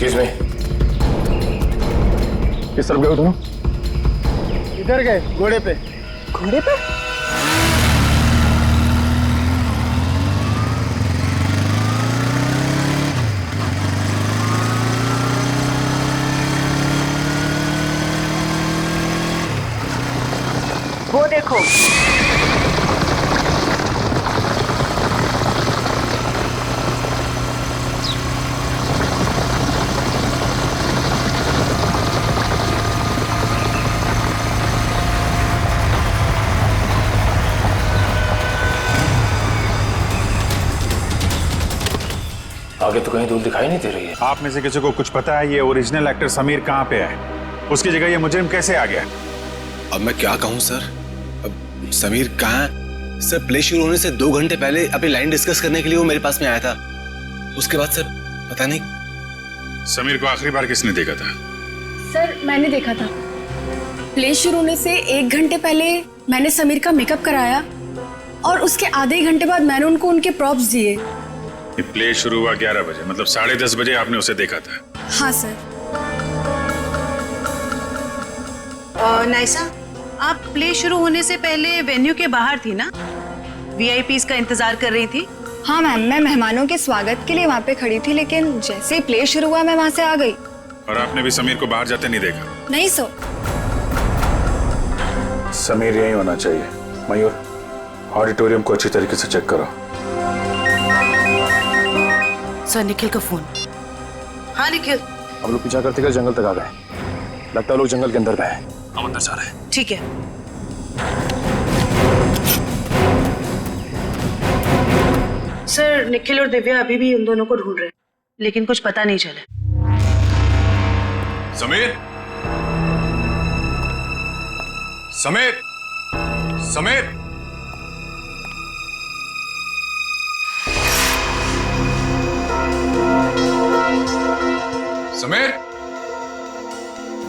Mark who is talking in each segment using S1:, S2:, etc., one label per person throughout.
S1: Excuse me, किस तरफ गए हो दोनों?
S2: इधर गए, घोड़े पे।
S3: घोड़े पे? वो देखो,
S1: आगे तो कहीं दूर दिखाई नहीं दे रही है।
S4: आप में से किसी को कुछ पता है ये ओरिजिनल एक्टर समीर कहाँ पे है? उसकी जगह ये मुजरिम कैसे आ गया?
S5: अब मैं क्या कहूँ सर? अब समीर कहाँ है? सर प्ले शुरू होने से 2 घंटे पहले अपनी लाइन डिस्कस करने के लिए वो मेरे पास में आया था। उसके बाद सर पता नहीं।
S4: समीर को आखिरी बार किसने देखा था?
S6: सर मैंने देखा था। प्ले शुरू होने से 1 घंटे पहले मैंने समीर का मेकअप कराया और उसके आधे घंटे बाद मैंने उनको उनके प्रॉप्स दिए।
S4: ये प्ले शुरू हुआ 11 बजे, मतलब 10:30 बजे आपने उसे देखा था?
S6: हाँ सर।
S3: नाइसा, आप प्ले शुरू होने से पहले वेन्यू के बाहर थी ना? वीआईपीज का इंतजार कर रही थी?
S6: हाँ मैम, मैं मेहमानों के स्वागत के लिए वहाँ पे खड़ी थी, लेकिन जैसे ही प्ले शुरू हुआ मैं वहाँ से आ गई।
S4: और आपने भी समीर को बाहर जाते नहीं देखा?
S6: नहीं सर।
S1: समीर यही होना चाहिए। मयूर, ऑडिटोरियम को अच्छी तरीके से चेक करो।
S3: सर निखिल का फोन। हाँ निखिल।
S1: हम लोग पीछा करते करते जंगल तक आ गए। लगता है लोग जंगल के अंदर गए हैं। हम अंदर जा रहे हैं।
S3: ठीक है। सर निखिल और दिव्या अभी भी उन दोनों को ढूंढ रहे हैं, लेकिन कुछ पता नहीं चला।
S4: समीर, समीर, समीर, समीर।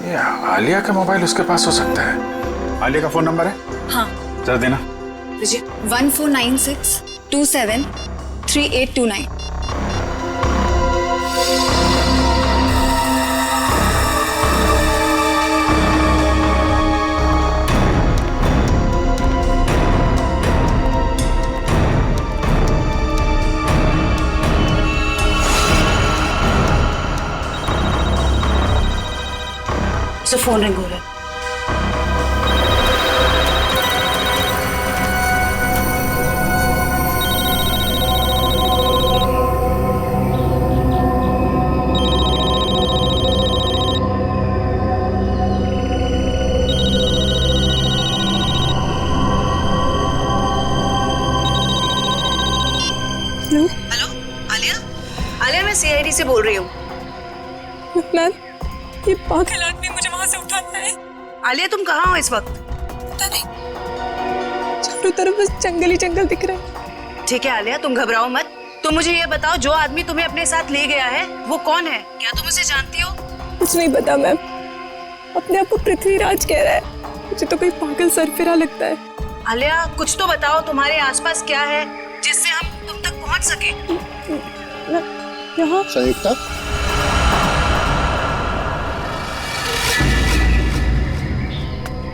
S1: ये आलिया का मोबाइल उसके पास हो सकता है।
S4: आलिया का फोन नंबर है?
S6: हाँ।
S4: जरा देना।
S6: 1496273829।
S3: सर फोन रिंग हो रहा है। हेलो आलिया, आलिया मैं सीआईडी से बोल रही हूँ।
S6: मैम, ये पागल आदमी मुझे वहाँ से उठाता है।
S3: आलिया तुम कहाँ हो इस वक्त?
S6: पता नहीं, चारों तरफ बस जंगल ही जंगल दिख रहा है।
S3: ठीक है आलिया, तुम घबराओ मत। तुम मुझे ये बताओ, जो आदमी तुम्हें अपने साथ ले गया है वो कौन है? क्या तुम उसे जानती हो?
S6: कुछ नहीं पता मैम, अपने आप को पृथ्वीराज कह रहा है। मुझे तो कोई पागल सरफिरा लगता है।
S3: आलिया कुछ तो बताओ, तुम्हारे आसपास क्या है जिससे हम तुम तक पहुंच सके?
S6: यहाँ
S2: संयुक्ता,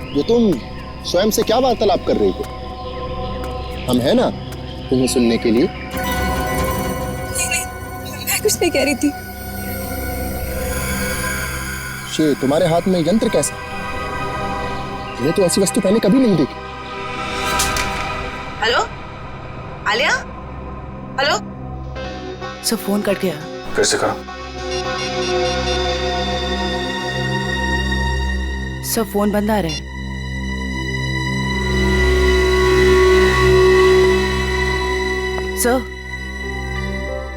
S2: ये तुम स्वयं से क्या वार्तालाप कर रही हो? हम है ना तुम्हें सुनने के लिए।
S6: मैं कुछ नहीं कह रही थी।
S2: ये तुम्हारे हाथ में यंत्र कैसा? ये तो ऐसी वस्तु पहले कभी नहीं देखी।
S3: Hello Alia, hello. Sir phone cut गया।
S1: फिर से करो।
S3: सर फोन बंद आ रहा है।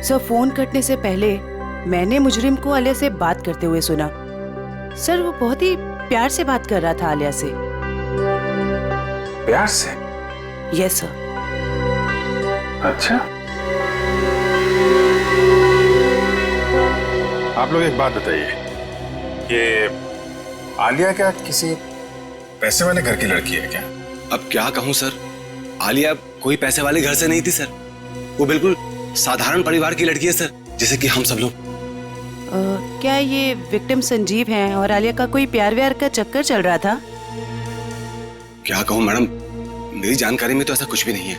S3: सर फोन कटने से पहले मैंने मुजरिम को आलिया से बात करते हुए सुना। सर वो बहुत ही प्यार से बात कर रहा था आलिया से।
S1: प्यार से?
S3: Yes sir.
S1: अच्छा,
S4: आप लोग एक बात बताइए, ये आलिया क्या किसी पैसे वाले घर की लड़की है क्या?
S5: अब क्या कहूँ सर, आलिया कोई पैसे वाले घर से नहीं थी सर। वो बिल्कुल साधारण परिवार की लड़की है सर, जैसे कि हम सब लोग।
S3: क्या ये विक्टिम संजीव हैं और आलिया का कोई प्यार व्यार का चक्कर चल रहा था?
S5: क्या कहूँ मैडम, मेरी जानकारी में तो ऐसा कुछ भी नहीं है।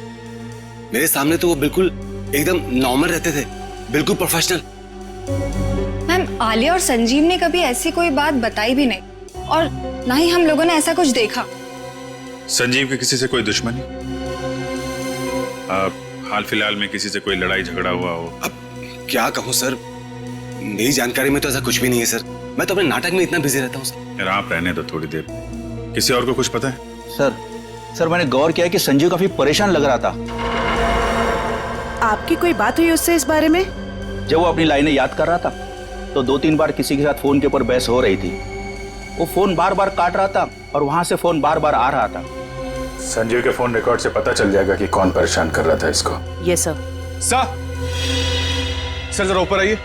S5: मेरे सामने तो वो बिल्कुल एकदम नॉर्मल रहते थे, बिल्कुल प्रोफेशनल।
S6: मैम, आलिया और संजीव ने कभी ऐसी कोई बात बताई भी नहीं और ना ही हम लोगों ने ऐसा कुछ देखा।
S4: संजीव की किसी से कोई दुश्मनी? हाल फिलहाल में किसी से कोई लड़ाई झगड़ा हुआ हो?
S5: अब क्या कहूँ सर, मेरी जानकारी में तो ऐसा कुछ भी नहीं है सर। मैं तो अपने नाटक में इतना बिजी रहता हूँ सर।
S4: यार आप रहने दो थोड़ी देर। किसी और को कुछ पता है?
S7: सर मैंने गौर किया कि संजीव काफी परेशान लग रहा था।
S3: आपकी कोई बात हुई उससे इस बारे में?
S7: जब वो अपनी लाइनें याद कर रहा था तो 2-3 बार किसी के साथ फोन के ऊपर बहस हो रही थी। वो फोन बार बार काट रहा था और वहां से फोन बार बार आ रहा था।
S1: संजीव के फोन रिकॉर्ड से पता चल जाएगा कि कौन परेशान कर रहा था इसको।
S3: ये सब
S5: सर जरा ऊपर आइए।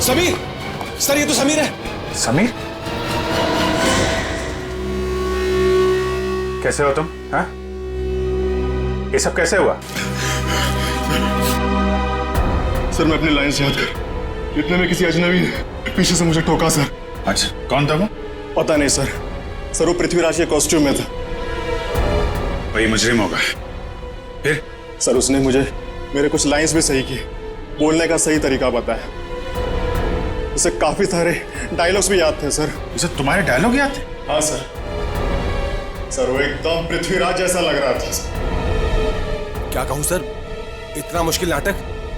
S5: समीर, सर ये तो समीर है।
S1: समीर, कैसे हो तुम? हाँ, ये सब कैसे हुआ?
S8: सर मैं अपनी लाइन से याद कर, इतने में किसी अजनबी ने पीछे से मुझे ठोका सर।
S4: अच्छा, कौन था वो?
S8: पता नहीं सर। सर वो पृथ्वीराज के कॉस्ट्यूम में था।
S4: वही मुजरिम होगा। फिर?
S8: सर उसने मुझे मेरे कुछ लाइंस भी सही किए, बोलने का सही तरीका बताया। उसे काफी सारे डायलॉग्स भी याद थे सर।
S4: उसे तुम्हारे डायलॉग याद थे?
S8: हाँ सर। सर वो एकदम पृथ्वीराज जैसा लग रहा था सर।
S5: क्या कहूँ सर, इतना मुश्किल नाटक,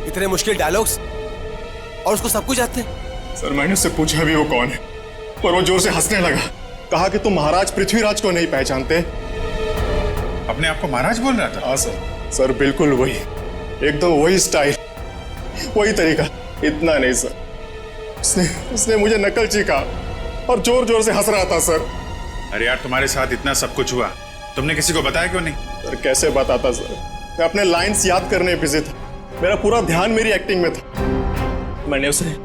S5: इतने मुश्किल डायलॉग्स और उसको सब कुछ याद थे।
S8: सर मैंने उससे पूछा भी वो कौन है, पर वो जोर से हंसने लगा। कहा कि तुम महाराज पृथ्वीराज को नहीं पहचानते।
S4: अपने आप को महाराज बोल रहा था?
S8: हाँ सर। सर बिल्कुल वही, एकदम वही स्टाइल, वही तरीका। इतना नहीं सर, उसने मुझे नकलची कहा और जोर जोर से हंस रहा था सर।
S4: अरे यार, तुम्हारे साथ इतना सब कुछ हुआ, तुमने किसी को बताया क्यों नहीं?
S8: सर कैसे बताता सर, मैं अपने लाइंस याद करने बिजी था। मेरा पूरा ध्यान मेरी एक्टिंग में था। मैंने उसे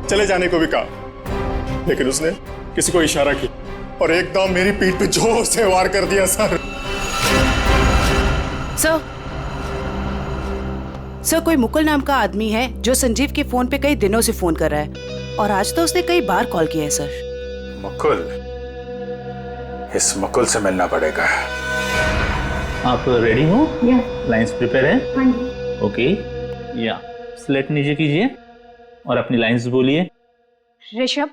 S8: चले जाने को भी कहा, लेकिन उसने किसी को इशारा किया और एकदम मेरी पीठ पे जोर से वार कर दिया सर।
S3: सर कोई मुकुल नाम का आदमी है जो संजीव के फोन पे कई दिनों से फोन कर रहा है और आज तो उसने कई बार कॉल किया है सर।
S1: मुकुल? इस मुकुल से मिलना पड़ेगा।
S9: आप रेडी हो? लाइंस प्रिपेयर है? ओके, या स्लेट नीचे कीजिए और अपनी लाइंस बोलिए।
S10: ऋषभ,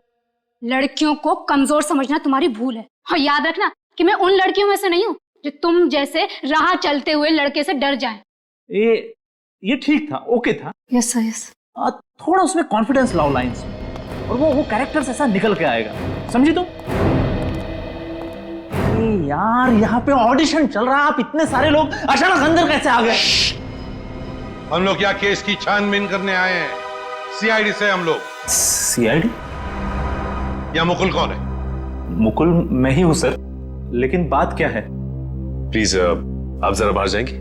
S10: लड़कियों को कमजोर समझना तुम्हारी भूल है और याद रखना कि मैं उन लड़कियों में से नहीं हूँ जो तुम जैसे राह चलते हुए लड़के से डर जाएं।
S9: ये ठीक था, ओके था।
S10: Yes sir, yes.
S9: थोड़ा उसमें कॉन्फिडेंस लाओ लाइंस में और वो कैरेक्टर ऐसा निकल के आएगा, समझी तुम? यार यहाँ पे ऑडिशन चल रहा है, आप इतने सारे लोग अचानक अंदर कैसे आ गए?
S11: हम लोग क्या केस की छानबीन करने आए हैं? सीआईडी से हम लोग।
S9: सीआईडी?
S11: या मुकुल कौन है?
S9: मुकुल मैं ही हूं सर, लेकिन बात क्या है?
S5: प्लीज आप जरा बाहर जाएंगे?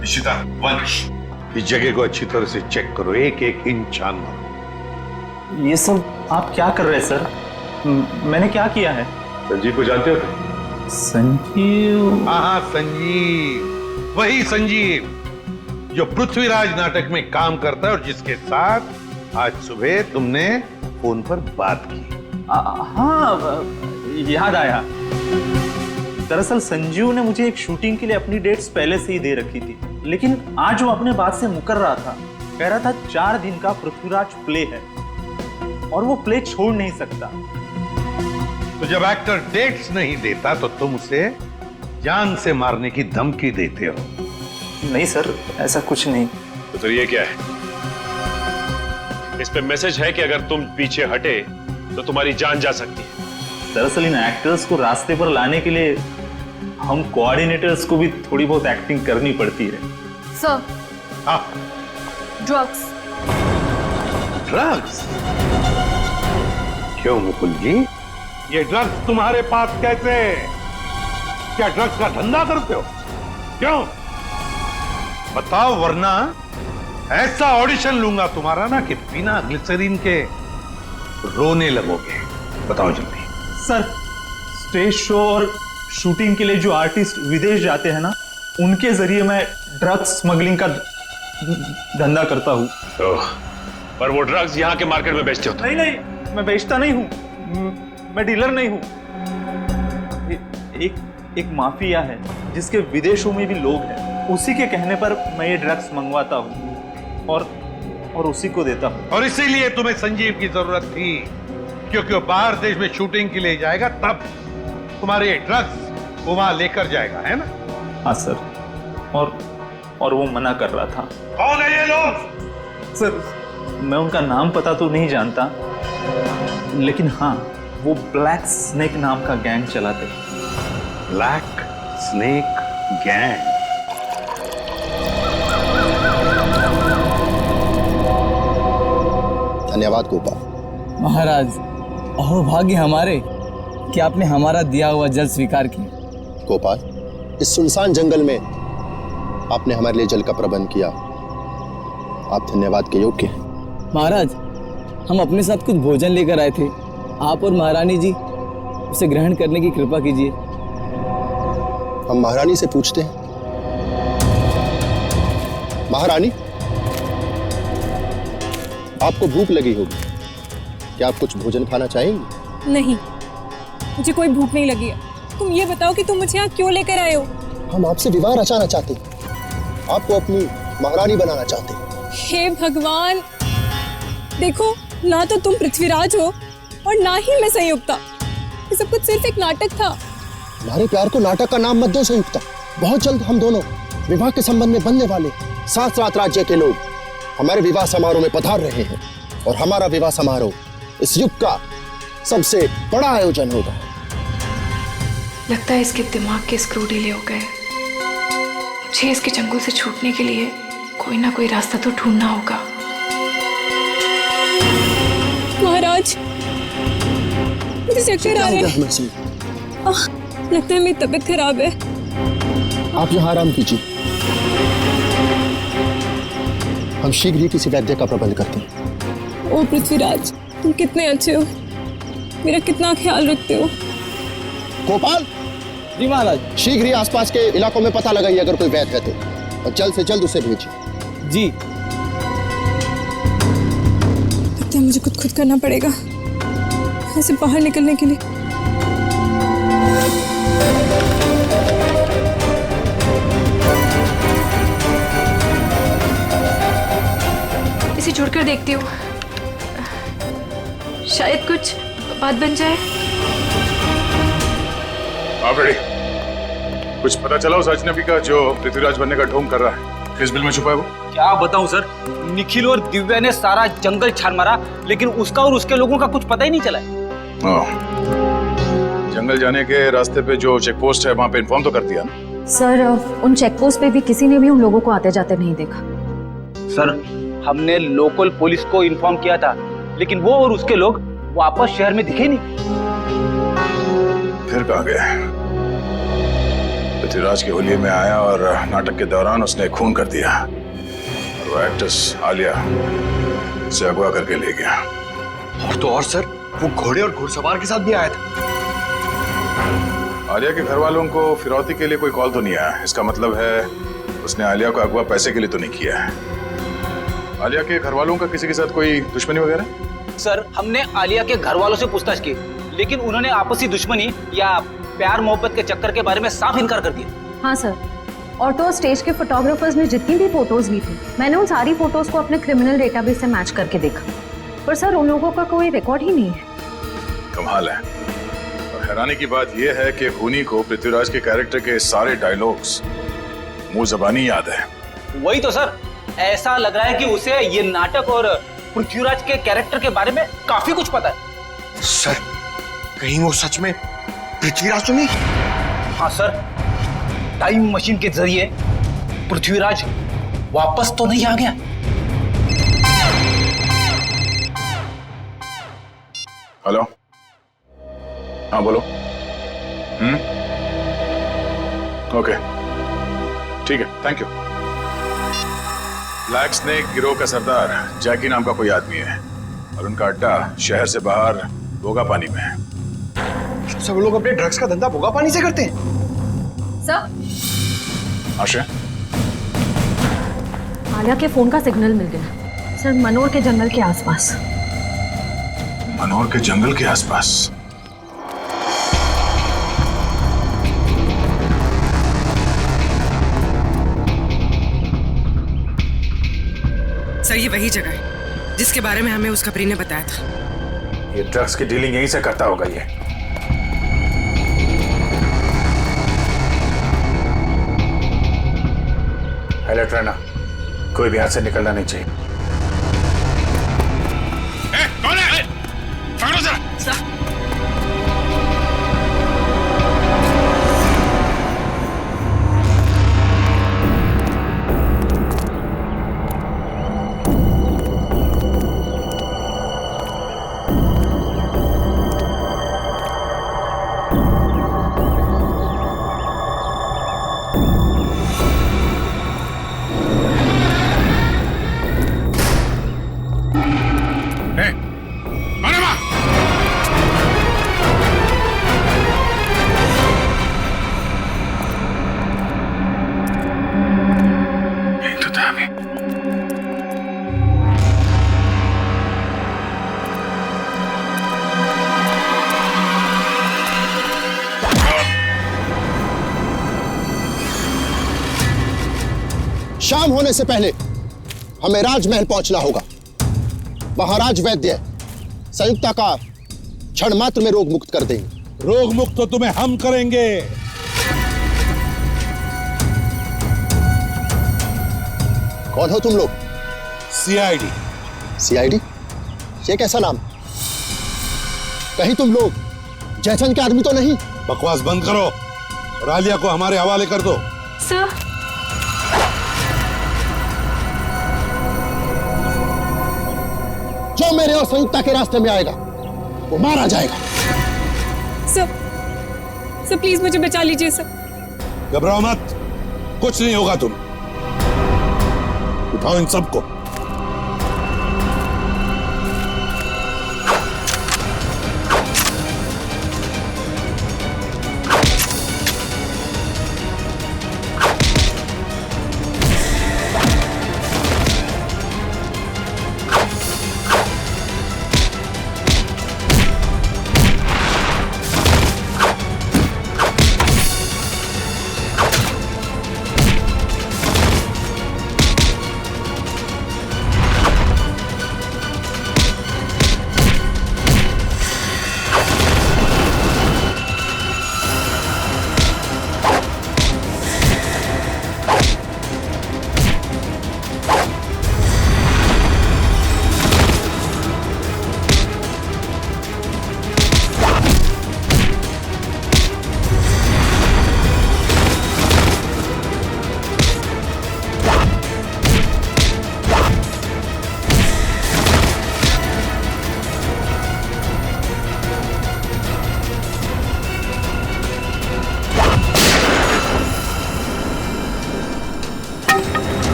S11: निशिता, वंश, इस जगह को अच्छी तरह से चेक करो, एक एक इंच छान मारो।
S9: ये सब आप क्या कर रहे हैं सर? मैंने क्या किया है?
S5: संजीव को जानते हो?
S9: संजीव?
S11: हाँ संजीव, वही संजीव जो पृथ्वीराज नाटक में काम करता है और जिसके साथ आज सुबह तुमने फोन पर बात की।
S9: हाँ याद आया। दरअसल संजीव ने मुझे एक शूटिंग के लिए अपनी डेट्स पहले से ही दे रखी थी, लेकिन आज वो अपने बात से मुकर रहा था। कह रहा था 4 दिन का पृथ्वीराज प्ले है और वो प्ले छोड़ नहीं सकता।
S11: तो जब एक्टर डेट्स नहीं देता तो तुम उसे जान से मारने की धमकी देते हो?
S9: नहीं सर, ऐसा कुछ नहीं।
S5: तो फिर ये क्या है? इस पे मैसेज है कि अगर तुम पीछे हटे तो तुम्हारी जान जा सकती है।
S9: दरअसल इन एक्टर्स को रास्ते पर लाने के लिए हम कोऑर्डिनेटर्स को भी थोड़ी बहुत एक्टिंग करनी पड़ती है।
S10: सर,
S11: हाँ,
S10: ड्रग्स।
S11: ड्रग्स? क्यों मुकुल जी, ये ड्रग्स तुम्हारे पास कैसे? क्या ड्रग्स का धंधा करते हो? क्यों बताओ, वरना ऐसा ऑडिशन लूंगा तुम्हारा ना कि बिना ग्लिसरीन के रोने लगोगे। बताओ जल्दी।
S9: सर स्टेज शो और शूटिंग के लिए जो आर्टिस्ट विदेश जाते हैं ना, उनके जरिए मैं ड्रग्स स्मगलिंग का धंधा करता हूँ।
S11: पर वो ड्रग्स यहाँ के मार्केट में बेचते हो?
S9: नहीं नहीं, मैं बेचता नहीं हूँ, मैं डीलर नहीं हूँ। एक माफिया है जिसके विदेशों में भी लोग हैं, उसी के कहने पर मैं ये ड्रग्स मंगवाता हूँ और उसी को देता हूँ।
S11: और इसीलिए तुम्हें संजीव की जरूरत थी, क्योंकि वो बाहर देश में शूटिंग के लिए जाएगा, तब तुम्हारे ये ड्रग्स वो वहां लेकर जाएगा, है ना?
S9: हाँ सर, और वो मना कर रहा था।
S11: कौन है ये लोग?
S9: सर, मैं उनका नाम पता तो नहीं जानता, लेकिन हाँ, वो ब्लैक स्नेक नाम का गैंग चलाते।
S11: Black snake gang?
S2: धन्यवाद गोपाल।
S12: महाराज, अहो भाग्य हमारे कि आपने हमारा दिया हुआ जल स्वीकार किया।
S2: गोपाल, इस सुनसान जंगल में आपने हमारे लिए जल का प्रबंध किया, आप धन्यवाद के योग्य हैं।
S12: महाराज, हम अपने साथ कुछ भोजन लेकर आए थे, आप और महारानी जी उसे ग्रहण करने की कृपा कीजिए।
S2: हम महारानी से पूछते हैं। महारानी, आपको भूख लगी होगी, क्या आप कुछ भोजन खाना चाहेंगे?
S13: नहीं, मुझे कोई भूख नहीं लगी है। तुम ये बताओ कि तुम मुझे यहाँ क्यों लेकर आए हो?
S2: हम आपसे विवाह रचाना चाहते हैं, आपको अपनी महारानी बनाना चाहते हैं।
S13: हे भगवान, देखो, ना तो तुम पृथ्वीराज हो और ना ही मैं संयुक्ता। ये सब कुछ सिर्फ एक नाटक था।
S2: हमारे प्यार को नाटक का नाम मत दो संयुक्ता। बहुत जल्द हम दोनों विवाह के संबंध में बनने वाले 7 राज्य के लोग हमारे विवाह समारोह में पधार रहे हैं, और हमारा विवाह समारोह इस युग का सबसे बड़ा आयोजन होगा।
S6: लगता है इसके दिमाग के स्क्रू ढीले हो गए। मुझे इसके चंगुल से छूटने के लिए कोई ना कोई रास्ता तो ढूंढना होगा।
S13: महाराज, मुझे चक्कर आ रहे हैं। लगता है मेरी तबीयत खराब है।
S2: आप यहाँ आराम कीजिए, हम शीघ्र ही किसी वैद्य का प्रबंध करते हैं।
S13: ओ पृथ्वीराज, तुम कितने अच्छे हो, मेरा कितना ख्याल रखते हो।
S2: गोपाल
S12: जी महाराज।
S2: शीघ्र ही आसपास के इलाकों में पता लगाइए अगर कोई वैद्य है तो, और जल्द से जल्द उसे भेजिए।
S12: जी।
S13: लगता है मुझे खुद करना पड़ेगा यहाँ से बाहर निकलने के लिए।
S6: इसे छोड़कर देखती हूँ, शायद कुछ बात बन जाए।
S4: आप रेडी? कुछ पता चला उस अजनबी का जो पृथ्वीराज बनने का ढोंग कर रहा है? किस बिल में छुपा है वो?
S12: क्या बताऊं सर, निखिल और दिव्या ने सारा जंगल छान मारा, लेकिन उसका और उसके लोगों का कुछ पता ही नहीं चला।
S4: जंगल जाने के रास्ते पे जो चेक पोस्ट है वहाँ पे इन्फॉर्म तो कर दिया ना?
S6: सर, उन चेक पोस्ट पे भी किसी ने भी उन लोगों को आते जाते नहीं देखा।
S12: सर, हमने लोकल पुलिस को इन्फॉर्म किया था, लेकिन वो और उसके लोग वापस शहर में दिखे नहीं।
S4: फिर कहाँ गए? पृथ्वीराज के होलिये में आया और नाटक के दौरान उसने खून कर दिया, और वो एक्ट्रेस आलिया से अगवा करके ले गया।
S5: तो और सर, वो घोड़े और घुड़सवार के साथ भी आया था।
S4: आलिया के घर वालों को फिरौती के लिए कोई कॉल तो नहीं आया। इसका मतलब है उसने आलिया को अगवा पैसे के लिए तो नहीं किया है। आलिया के घर वालों का किसी के साथ कोई दुश्मनी वगैरह?
S12: सर, हमने आलिया के घर वालों से पूछताछ की, लेकिन उन्होंने आपसी दुश्मनी या प्यार मोहब्बत के चक्कर के बारे में साफ इनकार कर दिया।
S6: हाँ सर, और तो स्टेज के फोटोग्राफर्स ने जितनी भी फोटोज ली थी, मैंने उन सारी फोटोज को अपने क्रिमिनल डेटाबेस से मैच करके देखा, पर सर उन लोगों का कोई रिकॉर्ड ही नहीं है।
S4: कमाल है। और हैरानी की बात यह है कि खूनी को पृथ्वीराज के कैरेक्टर के सारे डायलॉग्स मुंह ज़बानी याद है।
S12: वही तो सर, ऐसा लग रहा है कि उसे ये नाटक और पृथ्वीराज के कैरेक्टर के बारे में काफी कुछ पता है।
S5: सर, कहीं वो सच में पृथ्वीराज तो नहीं?
S12: हाँ सर, टाइम मशीन के जरिए पृथ्वीराज वापस तो नहीं आ गया?
S4: हेलो, हाँ बोलो। ओके, ठीक है, थैंक यू। ब्लैक स्नेक गिरोह का सरदार जैकी नाम का कोई आदमी है, और उनका अड्डा शहर से बाहर बोगा पानी में है।
S2: सब लोग अपने ड्रग्स का धंधा भुगा पानी से करते हैं।
S6: सर,
S4: आशा,
S13: आलिया के फोन का सिग्नल मिल गया सर, मनोर के जंगल के आसपास।
S4: मनोर के जंगल के आसपास?
S14: सर ये वही जगह है जिसके बारे में हमें उसका प्री ने बताया था।
S4: ये ड्रग्स की डीलिंग यहीं से करता होगा ये। अलर्ट रहना, कोई भी हाथ से निकलना नहीं चाहिए। कौन है? पकड़ो जरा।
S2: शाम होने से पहले हमें राजमहल पहुंचना होगा। महाराज वैद्य संयुक्ता का क्षण मात्र में रोग मुक्त कर देंगे।
S11: रोग मुक्त तो तुम्हें हम करेंगे।
S2: कौन हो तुम लोग?
S11: सीआईडी।
S2: सीआईडी? ये कैसा नाम? कहीं तुम लोग जयचंद के आदमी तो नहीं?
S11: बकवास बंद करो और आलिया को हमारे हवाले कर दो।
S13: सर,
S2: जो मेरे और संयुक्ता के रास्ते में आएगा वो मारा जाएगा।
S13: सर प्लीज मुझे बचा लीजिए सर।
S11: घबराओ मत, कुछ नहीं होगा। तुम उठाओ इन सबको।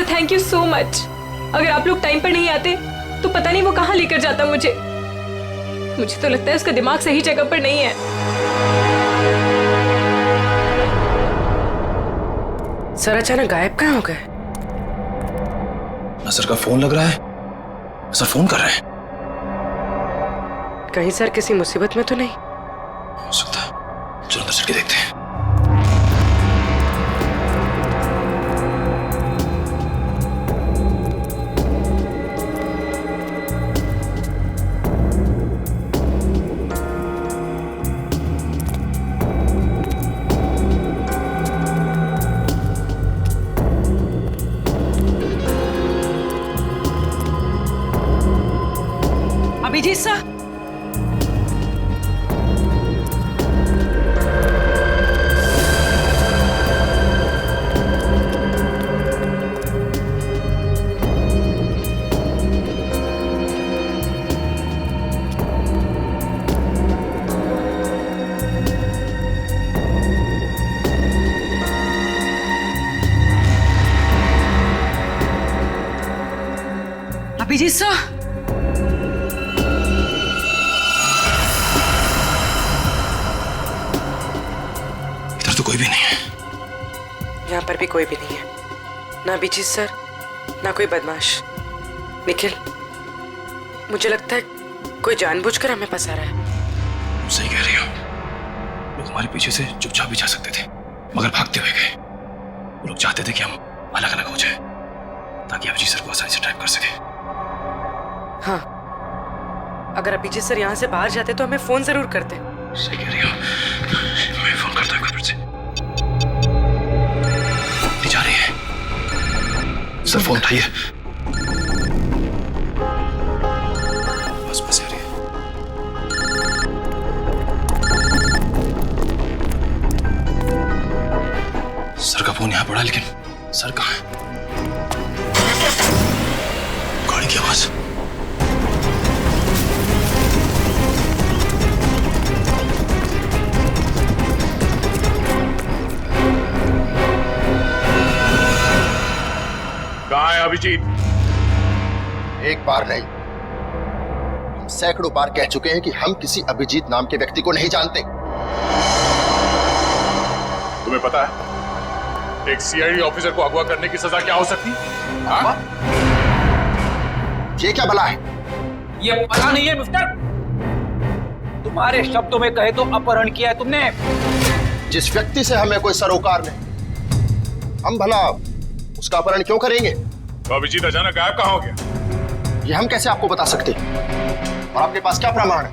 S13: Thank you so much. अगर आप लोग टाइम पर नहीं आते तो पता नहीं वो कहाँ लेकर जाता मुझे। मुझे तो लगता है उसका दिमाग सही जगह पर नहीं है।
S14: सर अचानक गायब कहाँ हो गए?
S5: सर का फोन लग रहा है। सर फोन कर रहे हैं।
S14: कहीं सर किसी मुसीबत में तो नहीं?
S5: हो सकता है, चलो अंदर चल के देखते हैं।
S14: अभिजीत सर, अभिजीत सर, यहाँ पर भी कोई भी नहीं है, ना अभिजीत सर, ना कोई बदमाश। निखिल, मुझे लगता है कोई जानबूझकर हमें फंसा रहा है।
S5: सही कह रही हो। लोग हमारे पीछे से चुपचाप भी जा सकते थे, मगर भागते हुए गए। वो लोग चाहते थे कि हम अलग अलग हो जाए, ताकि अभिजीत सर को आसानी से ट्रैप कर सके।
S14: हाँ, अगर अभिजीत सर यहाँ से बाहर जाते तो हमें फोन जरूर करते।
S5: सही कह रही हो। मैं फोन करता हूँ फिर से। जा रही है सर, फोन उठाइए। बस आ रही है। सर का फोन यहाँ पड़ा, लेकिन सर कहाँ है? गाड़ी की आवाज।
S4: कहाँ है अभिजीत?
S2: एक बार नहीं, हम सैकड़ों बार कह चुके हैं कि हम किसी अभिजीत नाम के व्यक्ति को नहीं जानते।
S4: तुम्हें पता है एक सीआईडी ऑफिसर को अगवा करने की सजा क्या हो सकती है? हाँ?
S2: ये क्या भला है?
S12: ये भला नहीं है मिस्टर। तुम्हारे शब्दों में कहे तो अपहरण किया है तुमने।
S2: जिस व्यक्ति से हमें कोई सरोकार नहीं, हम भला उसका अपहरण क्यों करेंगे?
S4: तो अभिजीत अचानक गायब कहाँ हो गया?
S2: ये हम कैसे आपको बता सकते हैं? और आपके पास क्या प्रमाण है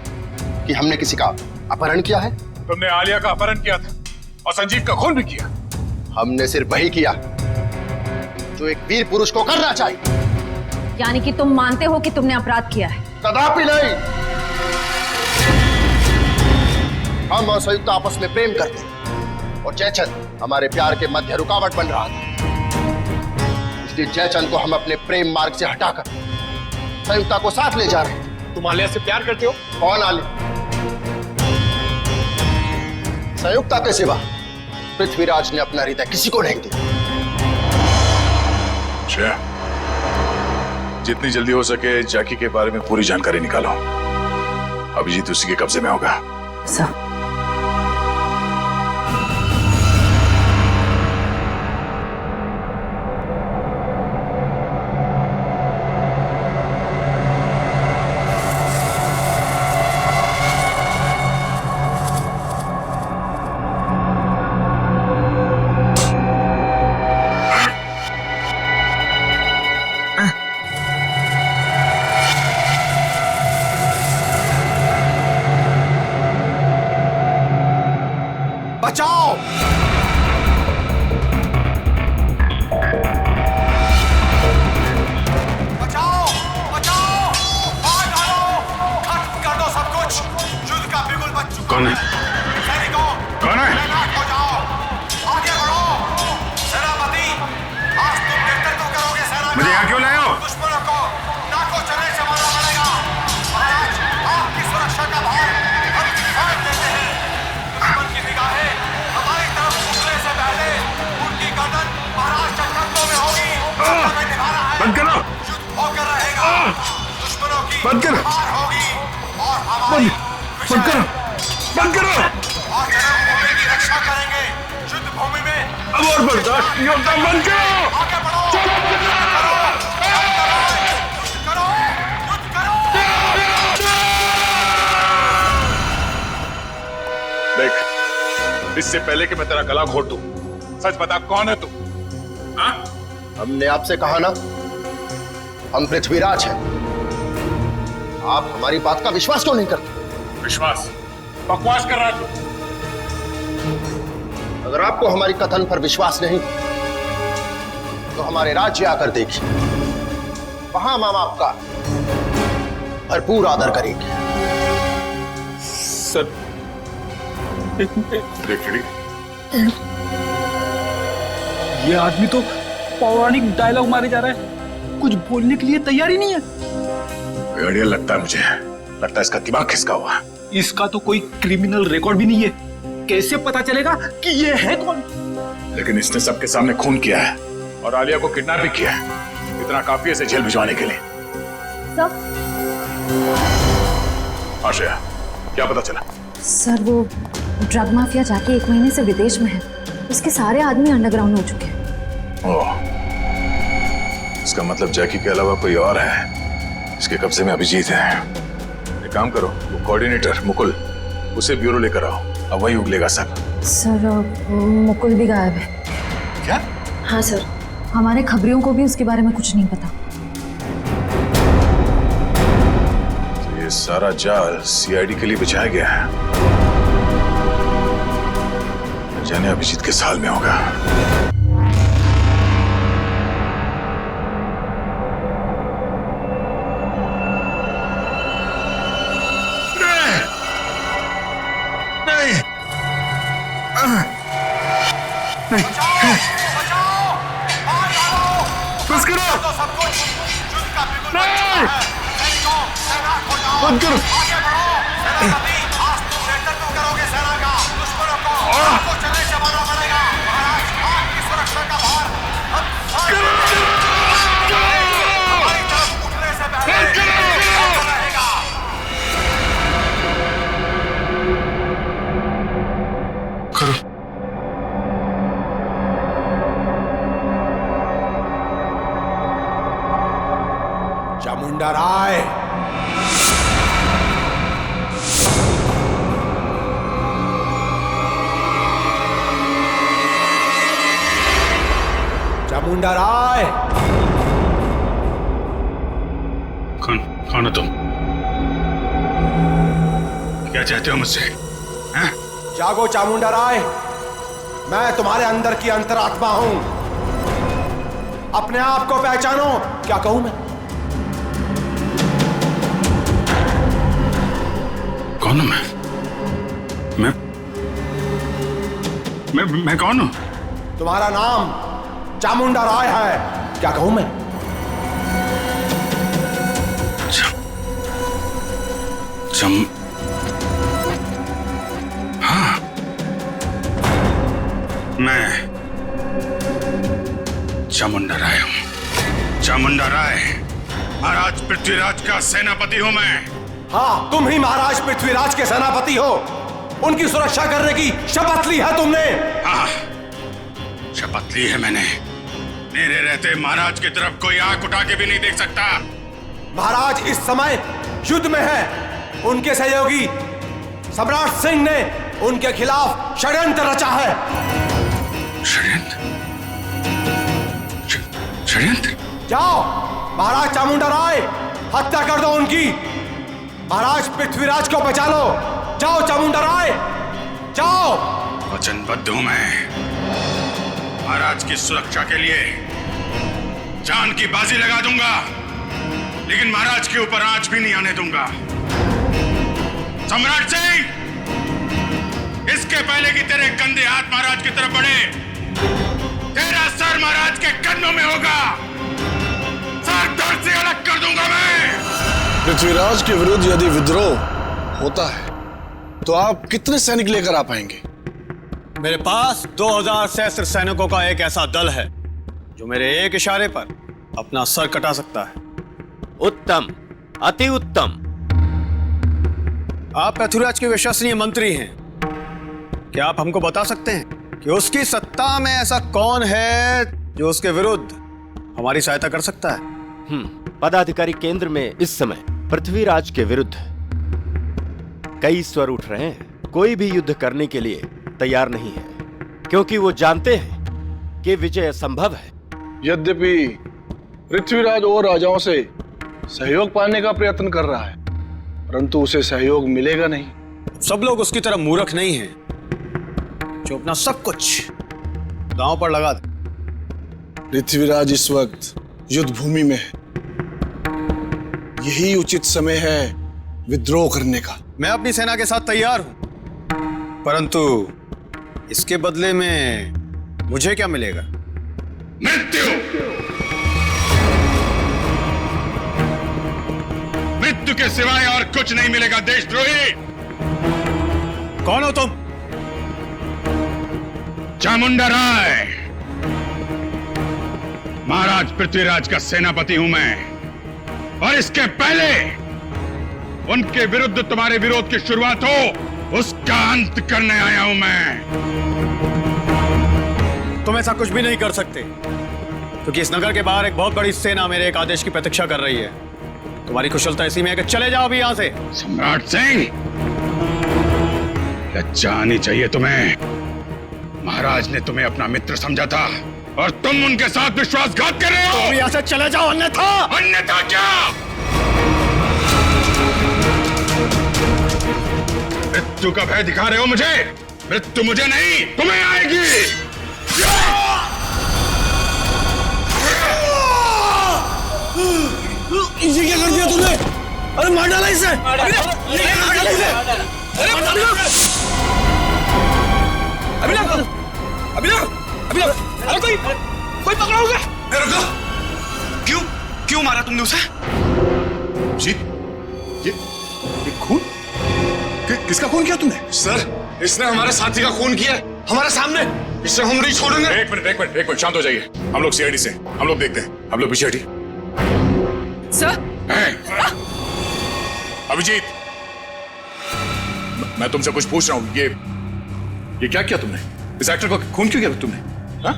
S2: कि हमने किसी का अपहरण किया है?
S4: तुमने आलिया का अपहरण किया था और संजीव का खून भी किया।
S2: हमने सिर्फ वही किया जो एक वीर पुरुष को करना चाहिए।
S10: यानी कि तुम मानते हो कि तुमने अपराध किया है?
S2: कदापि नहीं। हम और संयुक्त आपस में प्रेम करते हैं और जयचंद हमारे प्यार के मध्य रुकावट बन रहा था। इसलिए जयचंद को हम अपने प्रेम मार्ग से हटाकर संयुक्ता को साथ ले जा रहे हैं।
S8: तुम आलिया से प्यार करते हो?
S2: कौन आलिया? संयुक्ता के सिवा पृथ्वीराज ने अपना हृदय किसी को नहीं दिया।
S4: जितनी जल्दी हो सके जैकी के बारे में पूरी जानकारी निकालो। अभिजीत उसी के कब्जे में होगा।
S3: सर,
S2: बचाओ!
S11: बचाओ! बचाओ! मार डालो! खत्म कर दो सब कुछ! युद्ध का बिगुल बज चुका है। सैनिकों,
S4: कौन है?
S11: तैनात हो जाओ! आगे बढ़ो! सेनापति, आज तुम नेतृत्व करोगे सेना का।
S4: मुझे यहाँ क्यों लाए हो?
S11: दुश्मनों को नाकों चने से मारना पड़ेगा। महाराज, आपकी सुरक्षा का भार हम किफायत देते हैं। दुश्मन की निगाहें हमारी तरफ उठने से पहले उनकी गर्दन महाराज के कंधों में होगी। हमें निभाना है।
S4: बंद करो!
S11: युद्ध होकर रहेगा। दुश्मनों की
S4: बंद करो!
S11: हार होगी और हमारी
S4: बंद करो! बंद करो!
S11: और जन्मभूमि की रक्षा करेंगे। युद्ध भूमि में
S4: अब और बर्दाश्त नहीं होता। बंद करो!
S11: आगे बढ़ो! युद्ध करो! युद्ध करो! युद्ध करो!
S4: देख, इससे पहले कि मैं तेरा गला घोट दूं, सच बता कौन है तू? हाँ?
S2: हमने आपसे कहा ना, हम पृथ्वीराज हैं। आप हमारी बात का विश्वास क्यों नहीं करते?
S4: विश्वास? बकवास कर रहा है तू।
S2: अगर आपको हमारी कथन पर विश्वास नहीं तो हमारे राज्य आकर देखिए, वहां हम आपका भरपूर आदर करेंगे।
S8: सर,
S4: देख
S12: ये आदमी तो पौराणिक डायलॉग मारे जा रहा है, कुछ बोलने के लिए तैयार ही नहीं है।
S4: आइडिया लगता है मुझे, लगता है इसका दिमाग खिसका हुआ।
S12: इसका तो कोई क्रिमिनल रिकॉर्ड भी नहीं है, कैसे पता चलेगा कि ये है कौन?
S4: लेकिन इसने सबके सामने खून किया है और आलिया को किडनैप भी किया है। इतना काफी है इसे जेल भिजवाने के लिए।
S10: सर,
S4: आश्रया, क्या पता चला?
S10: सर वो ड्रग माफिया जाके 1 महीने से विदेश में है।
S15: उसके सारे आदमी अंडरग्राउंड हो चुके हैं।
S4: ओह, इसका मतलब जैकी के अलावा कोई और है। इसके कब्जे में अभिजीत है। एक काम करो, वो कोऑर्डिनेटर मुकुल, उसे ब्यूरो लेकर आओ। अब वही उगलेगा सब।
S15: सर मुकुल भी गायब है।
S4: क्या?
S15: हाँ सर, हमारे खबरियों को भी उसके बारे में कुछ नहीं पता।
S4: तो ये सारा जाल सीआईडी के लिए बिछाया गया है। जाने अभिजीत किस हाल में होगा।
S16: चामुंडा राय, चामुंडा राय।
S11: कौन हो तुम? क्या चाहते हो मुझसे?
S16: जागो चामुंडा राय, मैं तुम्हारे अंदर की अंतरात्मा हूं। अपने आप को पहचानो। क्या कहूं मैं?
S11: कौन हूं मैं कौन हूं?
S16: तुम्हारा नाम चामुंडा राय है। क्या कहूं मैं?
S11: हाँ, मैं चामुंडा राय हूं। चामुंडा राय, महाराज पृथ्वीराज का सेनापति हूं मैं।
S16: हाँ, तुम ही महाराज पृथ्वीराज के सेनापति हो। उनकी सुरक्षा करने की शपथ ली है तुमने।
S11: हाँ, शपथ ली है मैंने। मेरे रहते महाराज की तरफ कोई आंख उठा के भी नहीं देख सकता।
S16: महाराज इस समय युद्ध में है। उनके सहयोगी सम्राट सिंह ने उनके खिलाफ षड्यंत्र रचा है।
S11: षड्यंत्र?
S16: जाओ महाराज चामुंडा राय, हत्या कर दो उनकी। महाराज पृथ्वीराज को बचा लो। जाओ चामुंडा राय, जाओ।
S11: वचनबद्ध हूं मैं। महाराज की सुरक्षा के लिए जान की बाजी लगा दूंगा, लेकिन महाराज के ऊपर आंच भी नहीं आने दूंगा। सम्राट सिंह, इसके पहले कि तेरे गंदे हाथ महाराज की तरफ बढ़े, तेरा सर महाराज के कदमों में होगा। सर धड़ से अलग कर दूंगा मैं।
S5: पृथ्वीराज के विरुद्ध यदि विद्रोह होता है तो आप कितने सैनिक लेकर आ पाएंगे?
S17: मेरे पास 2000 सहस्त्र सैनिकों का एक ऐसा दल है जो मेरे एक इशारे पर अपना सर कटा सकता है।
S18: उत्तम, अति उत्तम।
S17: आप पृथ्वीराज के विश्वसनीय मंत्री हैं। क्या आप हमको बता सकते हैं कि उसकी सत्ता में ऐसा कौन है जो उसके विरुद्ध हमारी सहायता कर सकता है?
S18: पदाधिकारी केंद्र में इस समय पृथ्वीराज के विरुद्ध कई स्वर उठ रहे हैं। कोई भी युद्ध करने के लिए तैयार नहीं है, क्योंकि वो जानते हैं कि विजय असंभव है।
S5: यद्यपि पृथ्वीराज और राजाओं से सहयोग पाने का प्रयत्न कर रहा है, परंतु उसे सहयोग मिलेगा नहीं।
S17: सब लोग उसकी तरह मूर्ख नहीं हैं जो अपना सब कुछ दांव पर लगा दे।
S5: पृथ्वीराज इस वक्त युद्ध भूमि में है। यही उचित समय है विद्रोह करने का।
S17: मैं अपनी सेना के साथ तैयार हूं, परंतु इसके बदले में मुझे क्या मिलेगा?
S11: मृत्यु। मृत्यु के सिवाय और कुछ नहीं मिलेगा देशद्रोही।
S17: कौन हो तुम?
S11: चामुंडा राय, महाराज पृथ्वीराज का सेनापति हूं मैं, और इसके पहले उनके विरुद्ध तुम्हारे विरोध की शुरुआत हो, उसका अंत करने आया हूं मैं।
S17: तुम ऐसा कुछ भी नहीं कर सकते, क्योंकि इस नगर के बाहर एक बहुत बड़ी सेना मेरे एक आदेश की प्रतीक्षा कर रही है। तुम्हारी कुशलता ऐसी में है कि चले जाओ अभी यहाँ से।
S11: सम्राट सिंह, लज्जा आनी चाहिए तुम्हें। महाराज ने तुम्हें अपना मित्र समझा था और तुम उनके साथ विश्वासघात कर रहे हो।
S17: तुम यहाँ से चले जाओ, अन्यथा।
S11: अन्यथा क्या? मृत्यु का भय दिखा रहे हो मुझे? मृत्यु मुझे नहीं, तुम्हें आएगी।
S17: ये क्या कर दिया तुमने? अरे मार डाला इसे। अरे
S5: कोई पकड़ा होगा? क्यों मारा तुमने उसे?
S4: ये खून? किसका खून किया तुमने?
S5: सर, इसने हमारे साथी का खून किया हमारे सामने। इसे हम नहीं छोड़ेंगे।
S4: एक मिनट, शांत हो जाइए। हम लोग सीआईडी से, हम लोग देखते हैं। हम लोग पीछे हटिए।
S6: सर,
S4: अभिजीत, मैं तुमसे कुछ पूछ रहा हूं। ये क्या किया तुमने? इस एक्टर को खून क्यों किया तुमने? हा?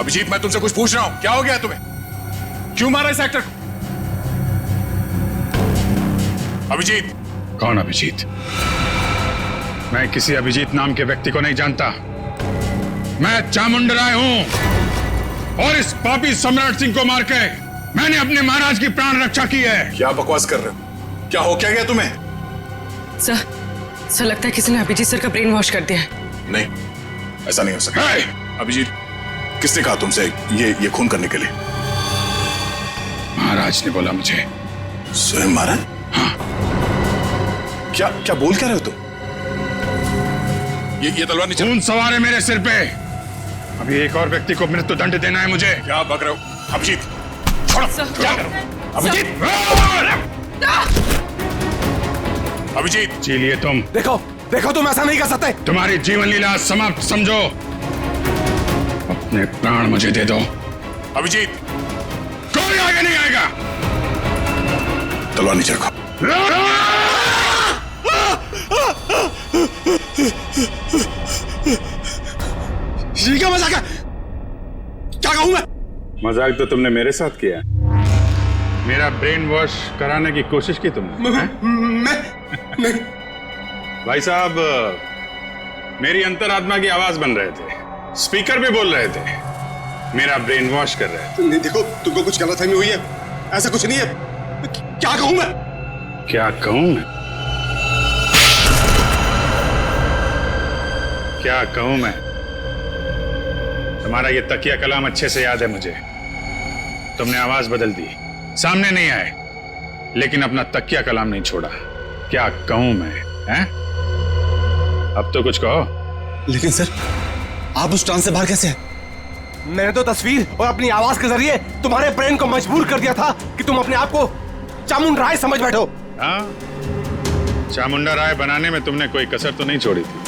S4: अभिजीत, मैं तुमसे कुछ पूछ रहा हूं। क्या हो गया तुम्हें? क्यों मारा इस एक्टर को? अभिजीत।
S11: कौन अभिजीत? मैं किसी अभिजीत नाम के व्यक्ति को नहीं जानता। मैं चामुंडराय हूं और इस पापी सम्राट सिंह को मार के मैंने अपने महाराज की प्राण रक्षा की है।
S4: क्या बकवास कर रहे हो? क्या हो क्या गया तुम्हें?
S14: सर लगता है किसी ने अभिजीत सर का ब्रेन वॉश कर दिया है।
S4: नहीं, ऐसा नहीं हो सकता। अभिजीत, किसने कहा तुमसे ये खून करने के लिए?
S11: महाराज ने बोला मुझे।
S4: स्वयं महाराज?
S11: हाँ।
S4: क्या बोल क्या रहे हो तुम? ये तलवार नीचे।
S11: खून सवार है मेरे सिर पे। अभी एक और व्यक्ति को मृत्यु दंड देना है मुझे।
S4: क्या बक रहे हो? अभिजीत, छोड़ो। क्या करो? अभिजीत, अभिजीत,
S11: जी लिए तुम।
S16: देखो तुम ऐसा नहीं कर सकते।
S11: तुम्हारी जीवन लीला समाप्त समझो। अपने प्राण मुझे दे दो।
S4: अभिजीत,
S11: कोई आगे नहीं आएगा।
S4: तलवार नीचे रखो।
S16: ये क्या मजाक है? क्या कहूं मैं?
S11: मजाक तो तुमने मेरे साथ किया। मेरा ब्रेन वॉश कराने की कोशिश की तुमने।
S16: मैं
S11: भाई साहब, मेरी अंतरात्मा की आवाज बन रहे थे, स्पीकर भी बोल रहे थे, मेरा ब्रेन वॉश कर रहे थे।
S16: नहीं, देखो तुमको कुछ गलतफहमी हुई है। ऐसा कुछ नहीं है। क्या कहूं मैं?
S11: क्या कहूं मैं? क्या कहूं मैं? तुम्हारा ये तकिया कलाम अच्छे से याद है मुझे। तुमने आवाज बदल दी, सामने नहीं आए, लेकिन अपना तकिया कलाम नहीं छोड़ा। क्या कहूं मैं? हैं? अब तो कुछ कहो।
S16: लेकिन सर, आप उस ट्रांस से बाहर कैसे हैं? मैंने तो तस्वीर और अपनी आवाज के जरिए तुम्हारे ब्रेन को मजबूर कर दिया था कि तुम अपने आप को चामुंडा राय समझ बैठो।
S11: हाँ, चामुंडा राय बनाने में तुमने कोई कसर तो नहीं छोड़ी थी।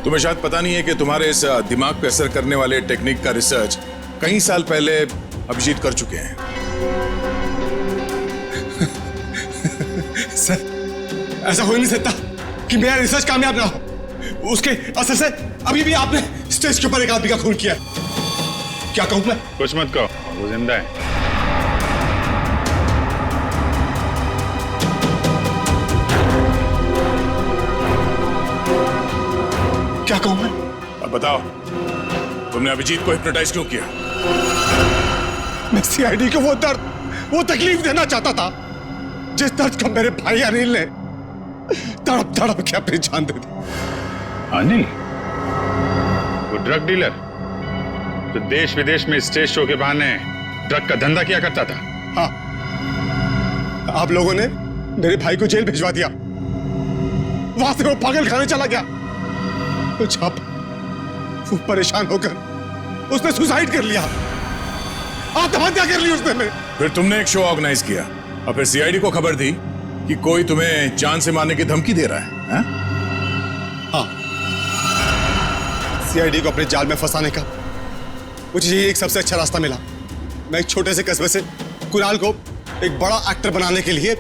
S4: तुम्हें शायद पता नहीं है कि तुम्हारे इस दिमाग पे असर करने वाले टेक्निक का रिसर्च कई साल पहले अभिजीत कर चुके हैं।
S16: सर, ऐसा हो नहीं सकता कि मेरा रिसर्च कामयाब ना हो। उसके असर से अभी भी आपने स्टेज के ऊपर एक आदमी का खून किया। क्या कहूं मैं?
S11: कुछ मत कहो, वो जिंदा है।
S16: क्या कहूं मैं?
S4: अब बताओ, तुमने अभिजीत को हिप्नोटाइज क्यों किया?
S16: मैं सीआईडी को वो दर्द, वो तकलीफ देना चाहता था जिस दर्द का मेरे भाई अनिल ने तड़प तड़प के अपनी जान दे दी।
S11: अनिल? वो ड्रग डीलर जो देश विदेश में स्टेज शो के बहाने ड्रग का धंधा किया करता था।
S16: हाँ, आप लोगों ने मेरे भाई को जेल भिजवा दिया। वहां से वो पागल खाने चला गया। तो जब वो परेशान होकर उसने सुसाइड कर लिया, आत्महत्या कर ली उसने।
S4: फिर तुमने एक शो ऑर्गेनाइज किया और फिर सीआईडी को खबर दी कि कोई तुम्हें जान से मारने की धमकी दे रहा है?
S16: हाँ, सीआईडी को अपने जाल में फंसाने का मुझे ये एक सबसे अच्छा रास्ता मिला। मैं एक छोटे से कस्बे से कुणाल को एक बड़ा एक्टर बनाने के लिए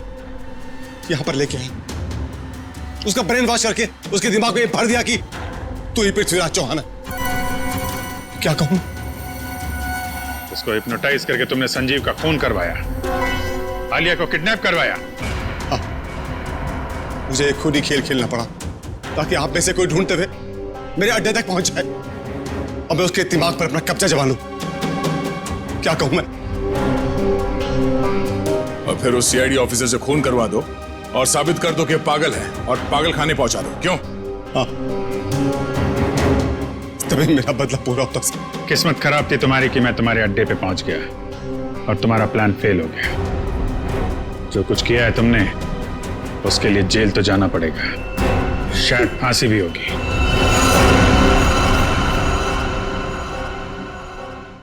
S16: यहां पर लेके आया। उसका ब्रेन वॉश करके उसके दिमाग में भर दिया कि तू ही पृथ्वीराज चौहान है। क्या कहूं?
S11: उसको हिप्नोटाइज करके तुमने संजीव का खून करवाया, आलिया को किडनैप करवाया।
S16: मुझे एक खुद ही खेल खेलना पड़ा ताकि आप में से कोई ढूंढते हुए मेरे अड्डे तक पहुंच जाए और मैं उसके दिमाग पर अपना कब्जा जमा लूं। क्या कहूं मैं?
S4: और फिर उस सीआईडी ऑफिसर से खून करवा दो और साबित कर दो कि पागल है और पागल खाने पहुंचा दो। क्यों?
S16: हाँ, तभी मेरा बदला पूरा होता।
S11: किस्मत खराब थी तुम्हारी कि मैं तुम्हारे अड्डे पे पहुंच गया और तुम्हारा प्लान फेल हो गया। जो कुछ किया है तुमने उसके लिए जेल तो जाना पड़ेगा, शायद फांसी भी होगी।